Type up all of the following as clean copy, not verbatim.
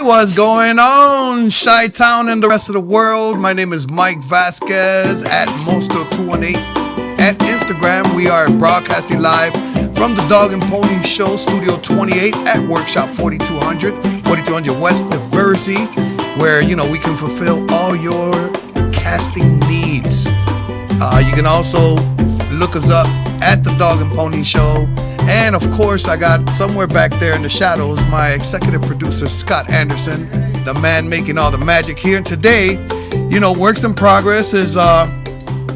What's going on, Chi-Town and the rest of the world? My name is Mike Vasquez at Mosto218. At Instagram, we are broadcasting live from the Dog and Pony Show, Studio 28 at Workshop 4200, 4200 West Diversey, where, we can fulfill all your casting needs. You can also look us up at the Dog and Pony Show. And of course, I got somewhere back there in the shadows, my executive producer, Scott Anderson, the man making all the magic here. And today, Works in Progress is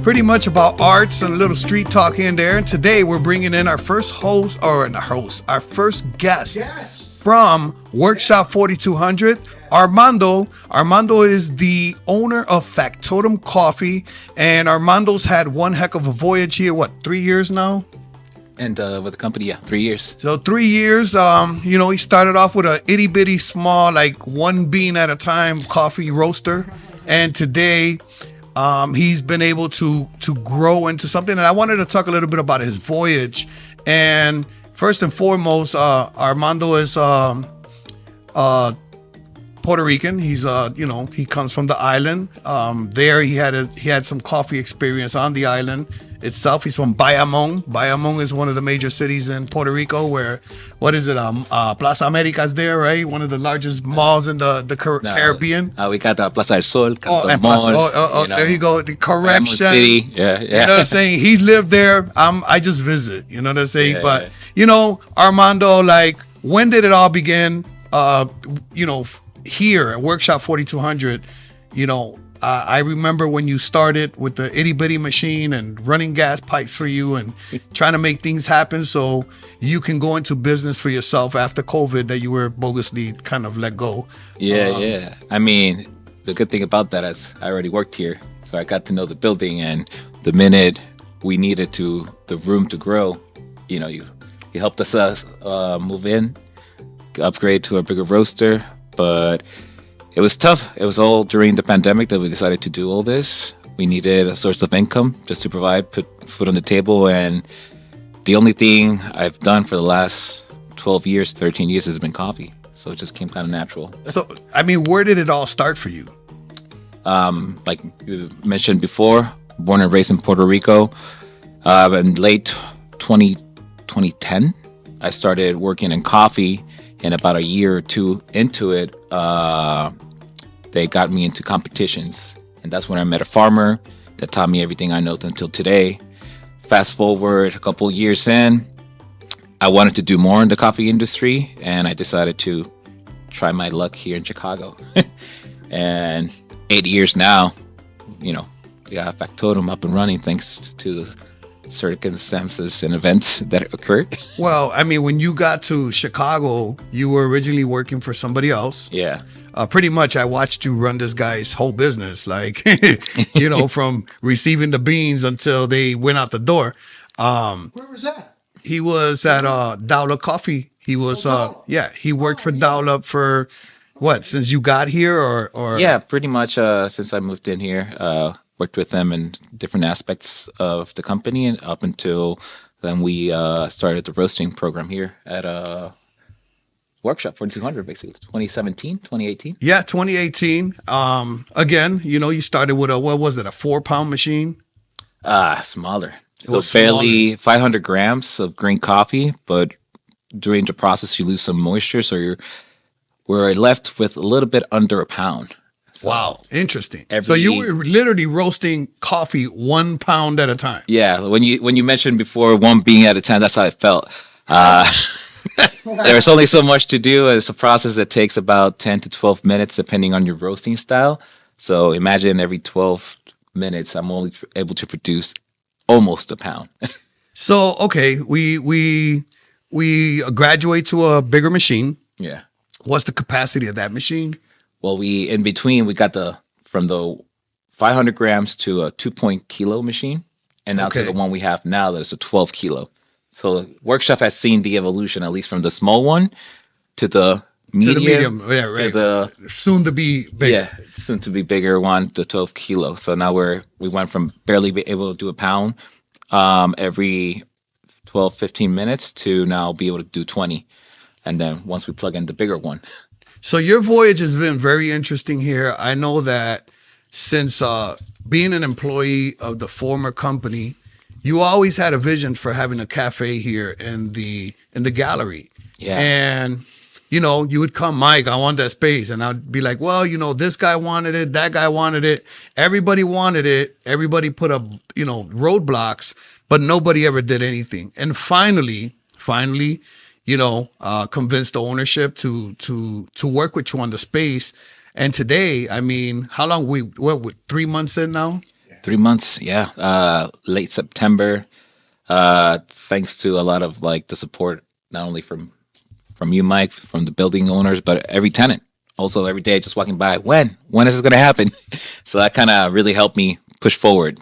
pretty much about arts and a little street talk here and there. And today we're bringing in our first our first guest from Workshop 4200, Armando. Armando is the owner of Factotum Coffee, and Armando's had one heck of a voyage here. 3 years now? And with the company, 3 years. So 3 years, he started off with a itty bitty small, like one bean at a time coffee roaster. And today, he's been able to grow into something. And I wanted to talk a little bit about his voyage. And first and foremost, Armando is Puerto Rican. He's he comes from the island. There he had some coffee experience on the island itself. He's from Bayamón. Bayamón is one of the major cities in Puerto Rico where, Plaza America is there, right? One of the largest malls in the Caribbean. We got the Plaza del Sol, there you go. The correction. City. Yeah. You know what I'm saying? He lived there. I just visit, you know what I'm saying? Armando, when did it all begin? Here at Workshop 4200, I remember when you started with the itty bitty machine and running gas pipes for you and trying to make things happen so you can go into business for yourself after COVID that you were bogusly kind of let go. Yeah. I mean, the good thing about that is I already worked here, so I got to know the building, and the minute we needed the room to grow, you helped us move in, upgrade to a bigger roaster, but it was tough. It was all during the pandemic that we decided to do all this. We needed a source of income just to put food on the table. And the only thing I've done for the last 12 years, 13 years has been coffee. So it just came kind of natural. So, where did it all start for you? Like you mentioned before, born and raised in Puerto Rico. In late 2010, I started working in coffee. And about a year or two into it, they got me into competitions. And that's when I met a farmer that taught me everything I know until today. Fast forward a couple of years in, I wanted to do more in the coffee industry. And I decided to try my luck here in Chicago. And 8 years now, we got Factotum up and running thanks to the circumstances and events that occurred. Well, when you got to Chicago, you were originally working for somebody else. Yeah. Pretty much, I watched you run this guy's whole business, from receiving the beans until they went out the door. Where was that? He was at Dowla Coffee. He was, he worked for Dowla for since you got here or? Yeah, pretty much since I moved in here. Worked with them in different aspects of the company, and up until then we started the roasting program here at Workshop 4200, basically 2017, 2018. Yeah, 2018. Again, you started with a 4-pound machine? Smaller. So barely 500 grams of green coffee, but during the process you lose some moisture, so we're left with a little bit under a pound. So wow, interesting. So you were literally roasting coffee 1 pound at a time. Yeah, when you mentioned before one bean at a time, that's how it felt. There's only so much to do. It's a process that takes about 10 to 12 minutes, depending on your roasting style. So imagine every 12 minutes, I'm only able to produce almost a pound. So okay, we graduate to a bigger machine. Yeah. What's the capacity of that machine? Well, we got from the 500 grams to a 2 kilo machine, and now to the one we have now that's a 12 kilo. So Workshop has seen the evolution, at least from the small one to the medium, yeah, right. to the soon to be bigger. Yeah, soon to be bigger one, the 12 kilo. So now we went from barely be able to do a pound every 12, 15 minutes to now be able to do 20. And then once we plug in the bigger one. So your voyage has been very interesting here. I know that since being an employee of the former company, you always had a vision for having a cafe here in the gallery. Yeah. And you would come, Mike, I want that space. And I'd be like, well, this guy wanted it, that guy wanted it. Everybody wanted it. Everybody put up, roadblocks, but nobody ever did anything. And finally, convinced the ownership to work with you on the space. And today, I mean, how long what 3 months in now? 3 months, yeah. Late September. Thanks to a lot of like the support, not only from you, Mike, from the building owners, but every tenant. Also, every day, just walking by, when is this going to happen? So that kind of really helped me push forward.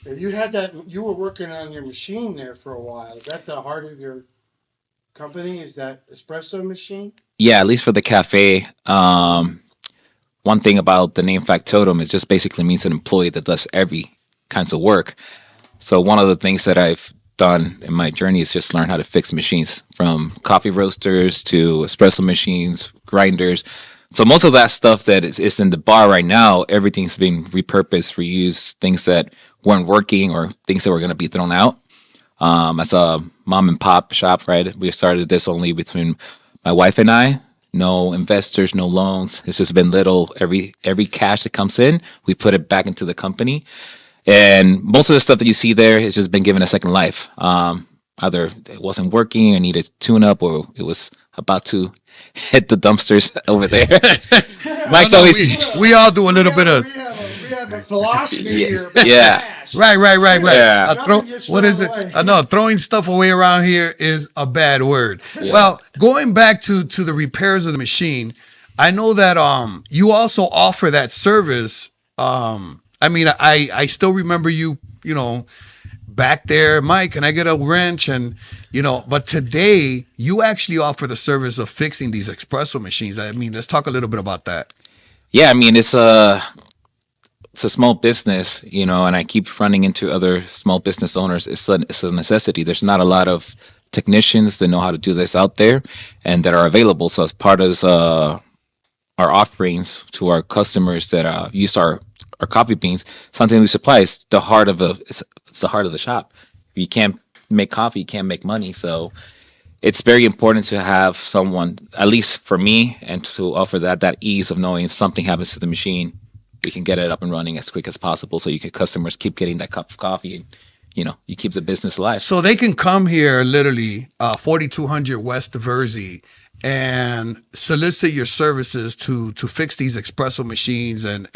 You had that. You were working on your machine there for a while. Is that the heart of your company? Is that espresso machine? Yeah, at least for the cafe. One thing about the name Factotum is just basically means an employee that does every kinds of work. So one of the things that I've done in my journey is just learn how to fix machines, from coffee roasters to espresso machines, grinders. So most of that stuff that is in the bar right now, everything's being repurposed, reused, things that weren't working or things that were going to be thrown out. As a mom and pop shop, right? We started this only between my wife and I. No investors, no loans. It's just been little. Every cash that comes in, we put it back into the company. And most of the stuff that you see there has just been given a second life. Either it wasn't working, I needed tune up, or it was about to hit the dumpsters over there. Mike's always we all do a little bit of We have a philosophy here. yeah. right. Yeah. What is it? No, throwing stuff away around here is a bad word. Yeah. Well, going back to the repairs of the machine, I know that you also offer that service. I mean, I still remember you back there, Mike, can I get a wrench? And, but today you actually offer the service of fixing these espresso machines. I mean, let's talk a little bit about that. Yeah, I mean, it's a small business, and I keep running into other small business owners. It's a necessity. There's not a lot of technicians that know how to do this out there and that are available. So as part of our offerings to our customers that use our coffee beans, something we supply is the heart of it's the heart of the shop. If you can't make coffee, you can't make money. So it's very important to have someone, at least for me, and to offer that ease of knowing if something happens to the machine, we can get it up and running as quick as possible, so customers keep getting that cup of coffee, and you keep the business alive. So they can come here, literally 4200 West Diversey, and solicit your services to fix these espresso machines and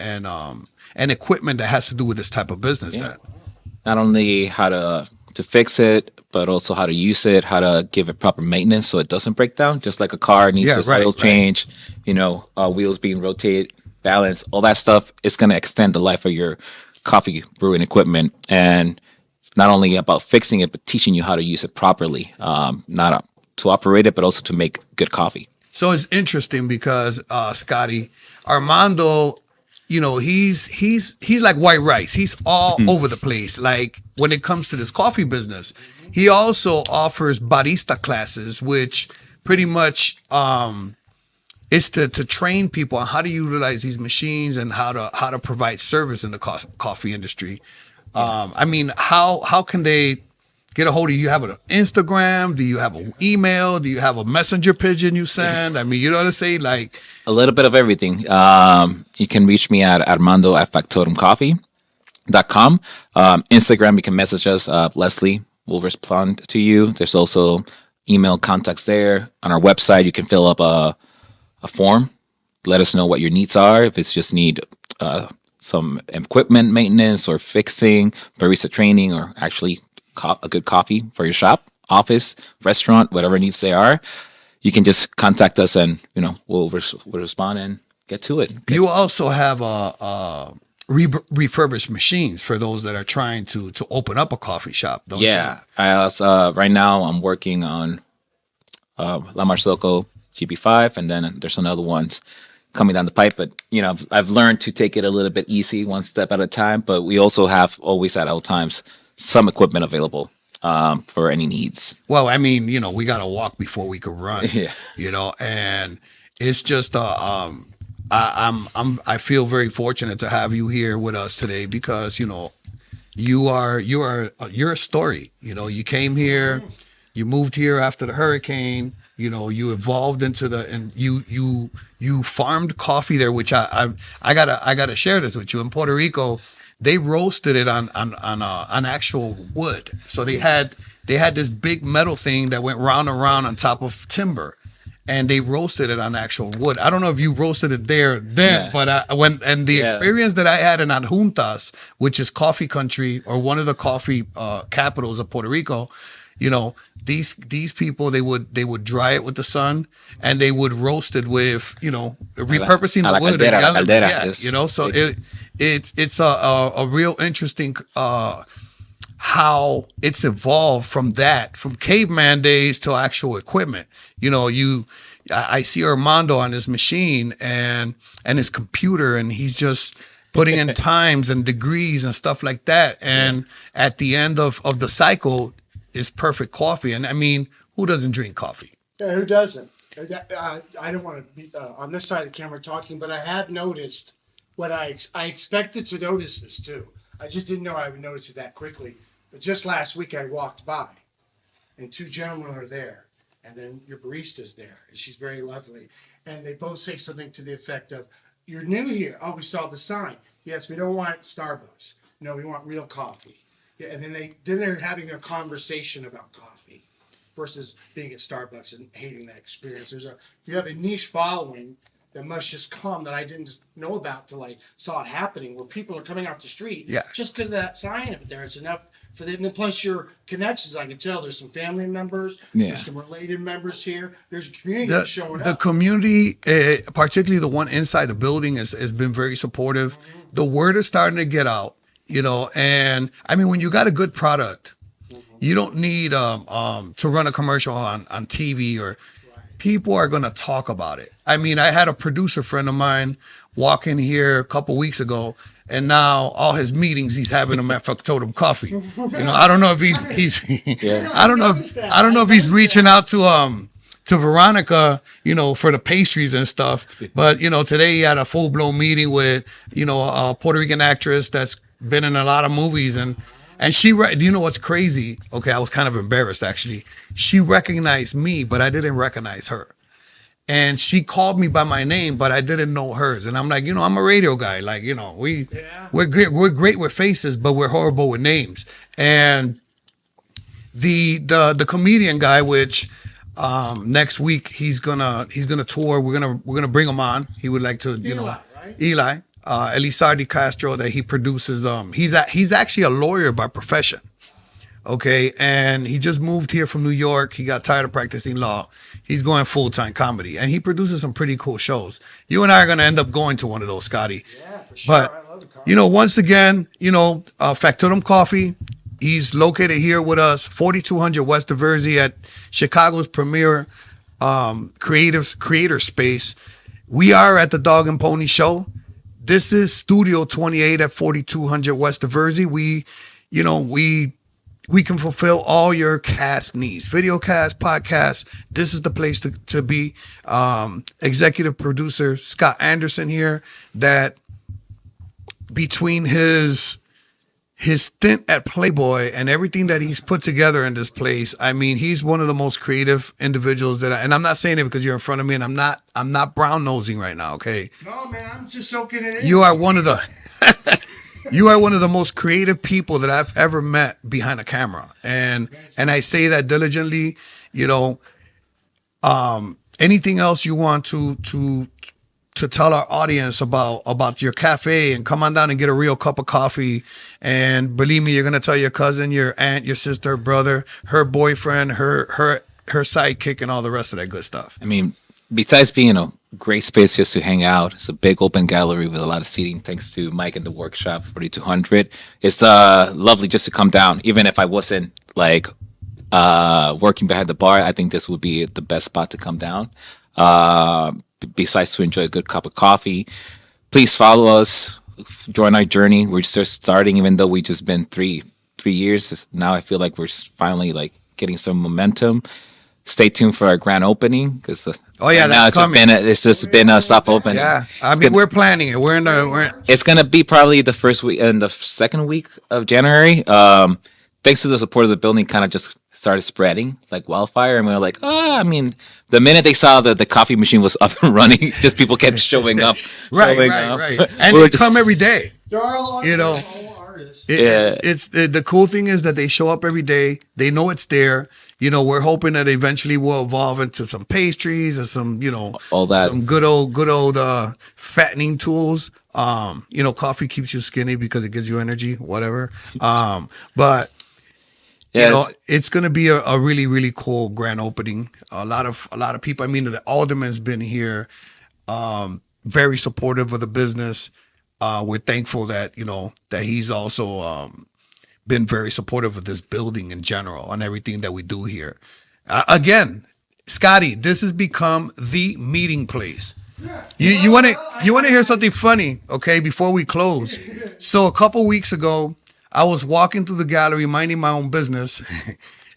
equipment that has to do with this type of business. Yeah. Not only how to fix it, but also how to use it, how to give it proper maintenance so it doesn't break down. Just like a car needs this oil change, wheels being rotated, balance, all that stuff. It's going to extend the life of your coffee brewing equipment. And it's not only about fixing it, but teaching you how to use it properly, not to operate it, but also to make good coffee. So it's interesting because Scotty, Armando, he's like white rice. He's all over the place. Like when it comes to this coffee business, he also offers barista classes, which pretty much is to train people on how to utilize these machines and how to provide service in the coffee industry. I mean, how can they get a hold of you? You have an Instagram? Do you have an email? Do you have a messenger pigeon you send? I mean, you know what I'm saying? Like a little bit of everything. You can reach me at armando@factotumcoffee.com. Instagram, you can message us. Leslie will respond to you. There's also email contacts there. On our website, you can fill up a form. Let us know what your needs are. If it's just need some equipment maintenance or fixing, barista training, or actually a good coffee for your shop, office, restaurant, whatever needs they are, you can just contact us and we'll respond and get to it. You also have refurbished machines for those that are trying to open up a coffee shop, don't you? Yeah, right now I'm working on La Marzocco GB5, and then there's some other ones coming down the pipe. But I've learned to take it a little bit easy, one step at a time. But we also have always at all times some equipment available for any needs. Well, I mean, we got to walk before we can run. Yeah. And it's just I feel very fortunate to have you here with us today because you're a story. You came here, you moved here after the hurricane. You evolved into and you farmed coffee there, which I gotta share this with you. In Puerto Rico, they roasted it on actual wood. So they had this big metal thing that went round and round on top of timber, and they roasted it on actual wood. I don't know if you roasted it there then, Yeah. but the experience that I had in Adjuntas, which is coffee country or one of the coffee capitals of Puerto Rico, these people they would dry it with the sun and they would roast it with repurposing a la the wood. caldera, la caldera, Yeah, yes. so it's a real interesting how it's evolved from caveman days to actual equipment. I see Armando on his machine and his computer, and he's just putting in times and degrees and stuff like that. And at the end of the cycle is perfect coffee. And I mean, who doesn't drink coffee? Yeah, who doesn't? I don't want to be on this side of the camera talking, but I have noticed what I expected to notice this too. I just didn't know I would notice it that quickly. But just last week I walked by, and two gentlemen are there, and then your barista's there, and she's very lovely, and they both say something to the effect of, "You're new here. Oh, we saw the sign. Yes, we don't want Starbucks. No, we want real coffee." Yeah, and then they're having a conversation about coffee versus being at Starbucks and hating that experience. You have a niche following that must just come that I didn't just know about till I saw it happening, where people are coming off the street just because of that sign up there. It's enough for them. And plus your connections, I can tell there's some family members, there's some related members here. There's a community that's showing up. The community, particularly the one inside the building, has been very supportive. The word is starting to get out, and I mean, when you got a good product, you don't need to run a commercial on TV or people are going to talk about it. I mean, I had a producer friend of mine walk in here a couple weeks ago, and now all his meetings he's having them at Factotum Coffee. I don't know if he's I don't know if he's reaching out to Veronica, for the pastries and stuff. But today he had a full blown meeting with a Puerto Rican actress that's been in a lot of movies, and she, do you know what's crazy? Okay, I was kind of embarrassed actually. She recognized me, but I didn't recognize her. And she called me by my name, but I didn't know hers. And I'm like, I'm a radio guy. Like, we're great with faces, but we're horrible with names. And the comedian guy, which next week he's gonna tour. We're gonna bring him on. He would like to, Eli. Elizardi Castro, that he produces. He's actually a lawyer by profession. Okay, and he just moved here from New York. He got tired of practicing law. He's going full-time comedy, and he produces some pretty cool shows. You and I are going to end up going to one of those, Scotty. Yeah, for sure. But I love the coffee. once again, Factotum Coffee. He's located here with us, 4200 West Diversey, at Chicago's premier creator space. We are at the Dog and Pony Show. This is Studio 28 at 4200 West Diversey. We can fulfill all your cast needs, video cast, podcast. This is the place to be. Executive producer Scott Anderson here, that between his stint at Playboy and everything that he's put together in this place, I mean, he's one of the most creative individuals and I'm not saying it because you're in front of me, and I'm not brown nosing right now. Okay. No, man, I'm just soaking it in. You are one of the most creative people that I've ever met behind a camera. And I say that diligently. Anything else you want to tell our audience about your cafe, and come on down and get a real cup of coffee. And believe me, you're going to tell your cousin, your aunt, your sister, brother, her boyfriend, her sidekick, and all the rest of that good stuff. I mean, besides being a great space just to hang out, it's a big open gallery with a lot of seating, thanks to Mike and the workshop 4200. It's lovely just to come down. Even if I wasn't like working behind the bar, I think this would be the best spot to come down. Besides to enjoy a good cup of coffee, please follow us, join our journey. We're just starting, even though we just been three years now. I feel like we're finally like getting some momentum. stay tuned for our grand opening because Oh, yeah, now that's coming. it's just been a soft opening. Yeah, I mean, we're planning it. It's gonna be probably the first week and the second week of January. Thanks to the support of the building, kind of just started spreading like wildfire, and we were like, I mean, the minute they saw that the coffee machine was up and running, just people kept showing up. Right. And they come every day. There are a lot You of know, all artists. It's the cool thing is that they show up every day. They know it's there. You know, we're hoping that eventually will evolve into some pastries or some, you know, all that, some good old fattening tools. You know, coffee keeps you skinny because it gives you energy, whatever. But yeah. you know, it's going to be a really, really cool grand opening. A lot of people. I mean, the alderman's been here, very supportive of the business. We're thankful that, you know, that he's also been very supportive of this building in general and everything that we do here. Again, Scotty, this has become the meeting place. You want to hear something funny, okay? Before we close, so a couple weeks ago, I was walking through the gallery, minding my own business,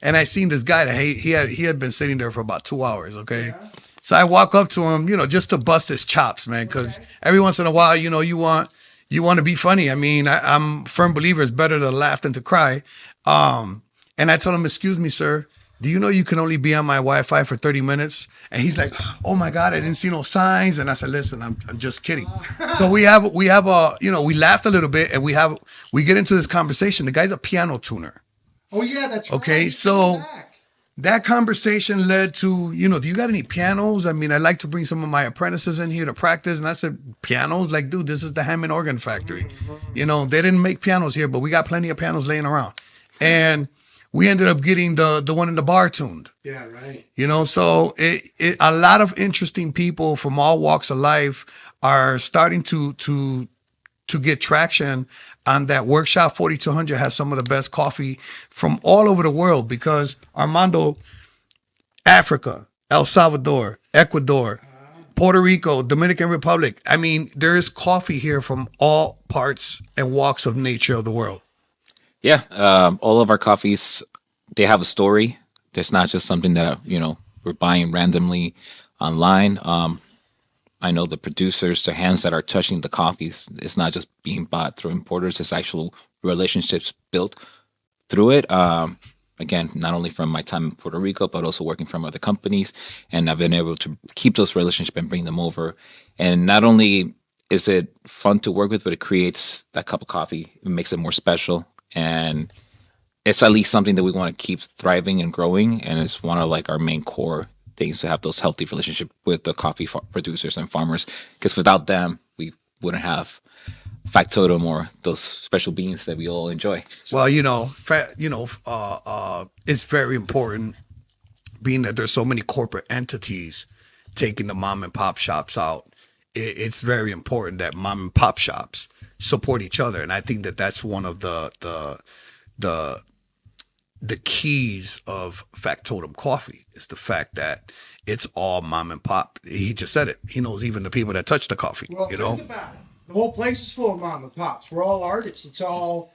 and I seen this guy that he had been sitting there for about 2 hours, okay? Yeah. So I walk up to him, you know, just to bust his chops, man, because every once in a while, you know, you want to be funny. I mean, I'm a firm believer it's better to laugh than to cry. And I told him, "Excuse me, sir, do you know you can only be on my Wi-Fi for 30 minutes?" And he's like, "Oh my God, I didn't see no signs." And I said, "Listen, I'm just kidding." So we have a, you know, we laughed a little bit and we get into this conversation. The guy's a piano tuner. Oh yeah, that's right. Okay, so that conversation led to, you know, do you got any pianos? I mean, I'd like to bring some of my apprentices in here to practice. And I said, pianos? Like, dude, this is the Hammond Organ Factory. You know, they didn't make pianos here, but we got plenty of pianos laying around. And we ended up getting the one in the bar tuned. Yeah, right. You know, so a lot of interesting people from all walks of life are starting to get traction on that. Workshop 4200 has some of the best coffee from all over the world because Armando, Africa, El Salvador, Ecuador, Puerto Rico, Dominican Republic. I mean, there is coffee here from all parts and walks of nature of the world. Yeah, all of our coffees, they have a story. There's not just something that, you know, we're buying randomly online. I know the producers, the hands that are touching the coffees, it's not just being bought through importers. It's actual relationships built through it. Again, not only from my time in Puerto Rico, but also working from other companies. And I've been able to keep those relationships and bring them over. And not only is it fun to work with, but it creates that cup of coffee. It makes it more special. And it's at least something that we want to keep thriving and growing. And it's one of like our main core things to have those healthy relationships with the coffee producers and farmers, because without them, we wouldn't have Factotum or those special beans that we all enjoy. Well, it's very important, being that there's so many corporate entities taking the mom and pop shops out. It's very important that mom and pop shops support each other, and I think that that's one of the keys of Factotum coffee is the fact that it's all mom and pop. He just said it. He knows even the people that touch the coffee. Well, think about it. The whole place is full of mom and pops. We're all artists. It's all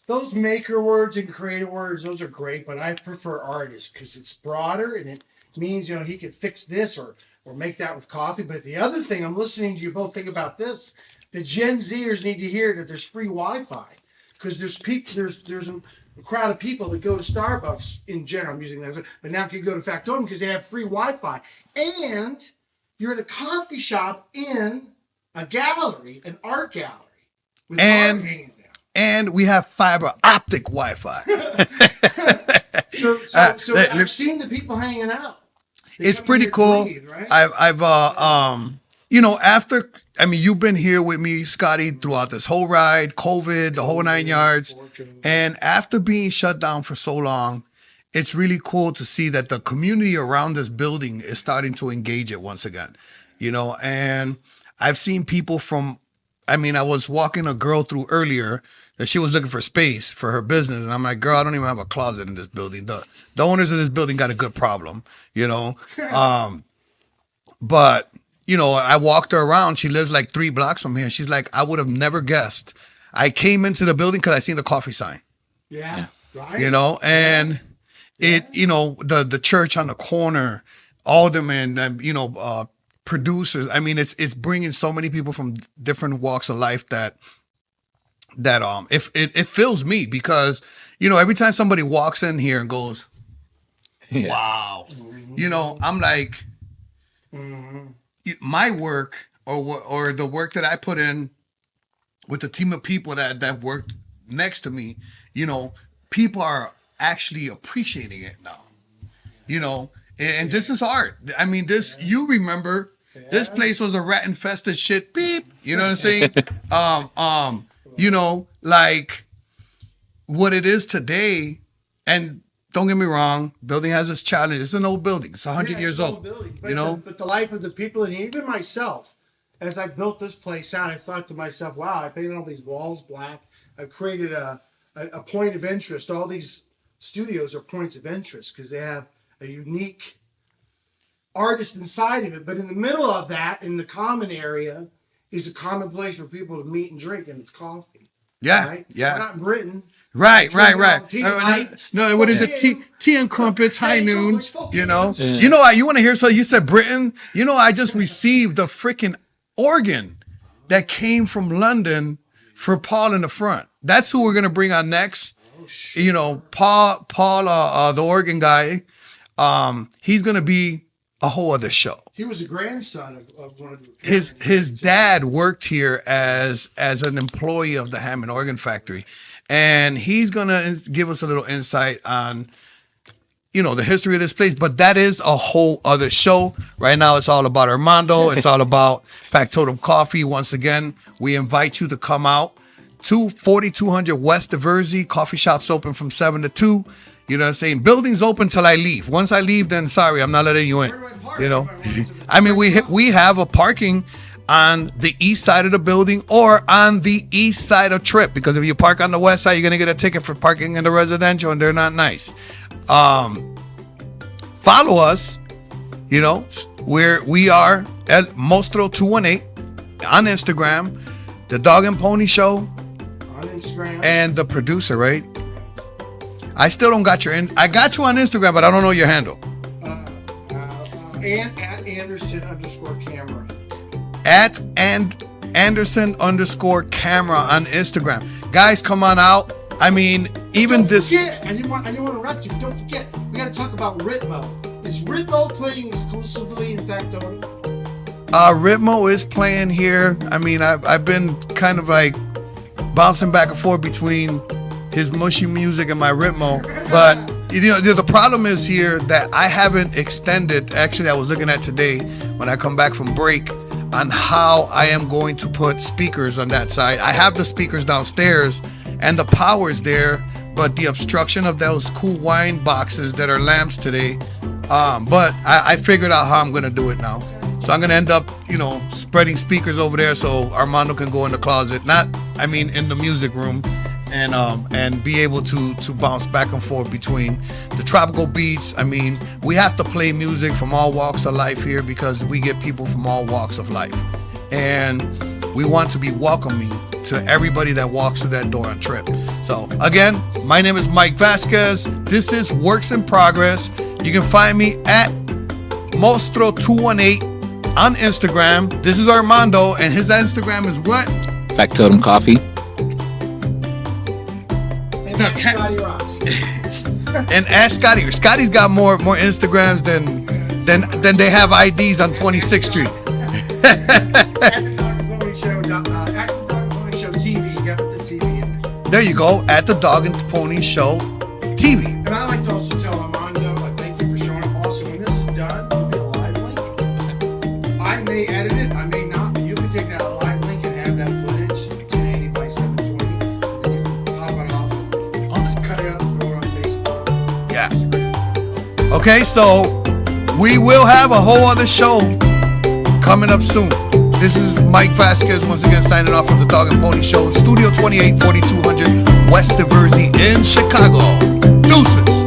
those maker words and creative words. Those are great, but I prefer artists because it's broader and it means, you know, he could fix this or make that with coffee. But the other thing, I'm listening to you both think about this. The Gen Zers need to hear that there's free Wi-Fi because there's a crowd of people that go to Starbucks in general. I'm using that, but now you go to Factotum because they have free Wi-Fi, and you're in a coffee shop in a gallery, an art gallery, with art hanging down. And we have fiber optic Wi-Fi. so I've seen the people hanging out. It's pretty cool. Breathe, right? I've you've been here with me, Scotty, throughout this whole ride, COVID, the whole 9 yards. And after being shut down for so long, it's really cool to see that the community around this building is starting to engage it once again, you know, and I've seen people I was walking a girl through earlier that she was looking for space for her business. And I'm like, girl, I don't even have a closet in this building. The owners of this building got a good problem, you know? But, you know, I walked her around. She lives like 3 blocks from here. She's like, I would have never guessed. I came into the building because I seen the coffee sign. Yeah. Right. You know, and the church on the corner, aldermen, producers. I mean, it's bringing so many people from different walks of life that if it fills me, because every time somebody walks in here and goes, wow, I'm like, my work or the work that I put in with the team of people that worked next to me, people are actually appreciating it now, and this is art. I mean, you remember, this place was a rat infested shit. Beep. You know what I'm saying? Like what it is today. And don't get me wrong, building has its challenge. It's an old building. It's 100 years old. Building, but the life of the people, and even myself, as I built this place out, I thought to myself, wow, I painted all these walls black. I created a point of interest. All these studios are points of interest because they have a unique artist inside of it. But in the middle of that, in the common area, is a common place for people to meet and drink, and it's coffee. Yeah, right? yeah. We're not in Britain. Right. No, what is it? Tea and crumpets, high noon. Yeah. You want to hear? So you said Britain. I just received the freaking organ that came from London for Paul in the front. That's who we're gonna bring on next. Paul, the organ guy. He's gonna be a whole other show. He was a grandson of one of the his dad worked here as an employee of the Hammond Organ Factory, and he's gonna give us a little insight on the history of this place. But that is a whole other show. Right now it's all about Armando. It's all about Factotum Coffee. Once again, we invite you to come out to 4200 West Diversey. Coffee shop's open from 7 to 2. You know what I'm saying? Building's open till I leave. Once I leave, then sorry, I'm not letting you in. I mean, we have a parking on the east side of the building or on the east side of Trip, because if you park on the west side, you're gonna get a ticket for parking in the residential, and they're not nice. Follow us. We are at Mostro218 on Instagram, the Dog and Pony Show on Instagram, and the producer, right? I still don't got I got you on Instagram, but I don't know your handle. And at Anderson_camera. At Anderson_camera on Instagram. Guys, come on out. I mean, even don't this. Forget, I didn't want to interrupt you. But don't forget, we got to talk about Ritmo. Is Ritmo playing exclusively in Factotum? Ritmo is playing here. I mean, I've been kind of like bouncing back and forth between his mushy music and my Ritmo, but the problem is here that I haven't extended. Actually, I was looking at today when I come back from break on how I am going to put speakers on that side. I have the speakers downstairs and the power's there, but the obstruction of those cool wine boxes that are lamps today. But I figured out how I'm gonna do it now. So I'm gonna end up, spreading speakers over there so Armando can go in the closet, in the music room, and be able to bounce back and forth between the tropical beats. I mean, we have to play music from all walks of life here because we get people from all walks of life, and we want to be welcoming to everybody that walks through that door on Trip. So again, my name is Mike Vasquez. This is Worxx in Progress. You can find me at Mostro218 on Instagram. This is Armando, and his Instagram is what? Factotum Coffee. Scotty Rocks. And ask Scotty. Scotty's got more Instagrams than they have IDs on 26th Street. At the Dog and Pony Show, at the Dog and Pony Show TV. You got the TV in there. There you go, at the Dog and Pony Show TV. And I like to also tell Armando, thank you for showing up. Also, when this is done, there'll be a live link. I may edit it, I may not, but you can take that live link and have that footage, 1080 by 720, and then you can pop it off, cut it up, throw it on Facebook. Yeah. Instagram. Okay, so we will have a whole other show coming up soon. This is Mike Vasquez once again signing off from the Dog and Pony Show, Studio 28, 4200 West Diversey in Chicago. Deuces.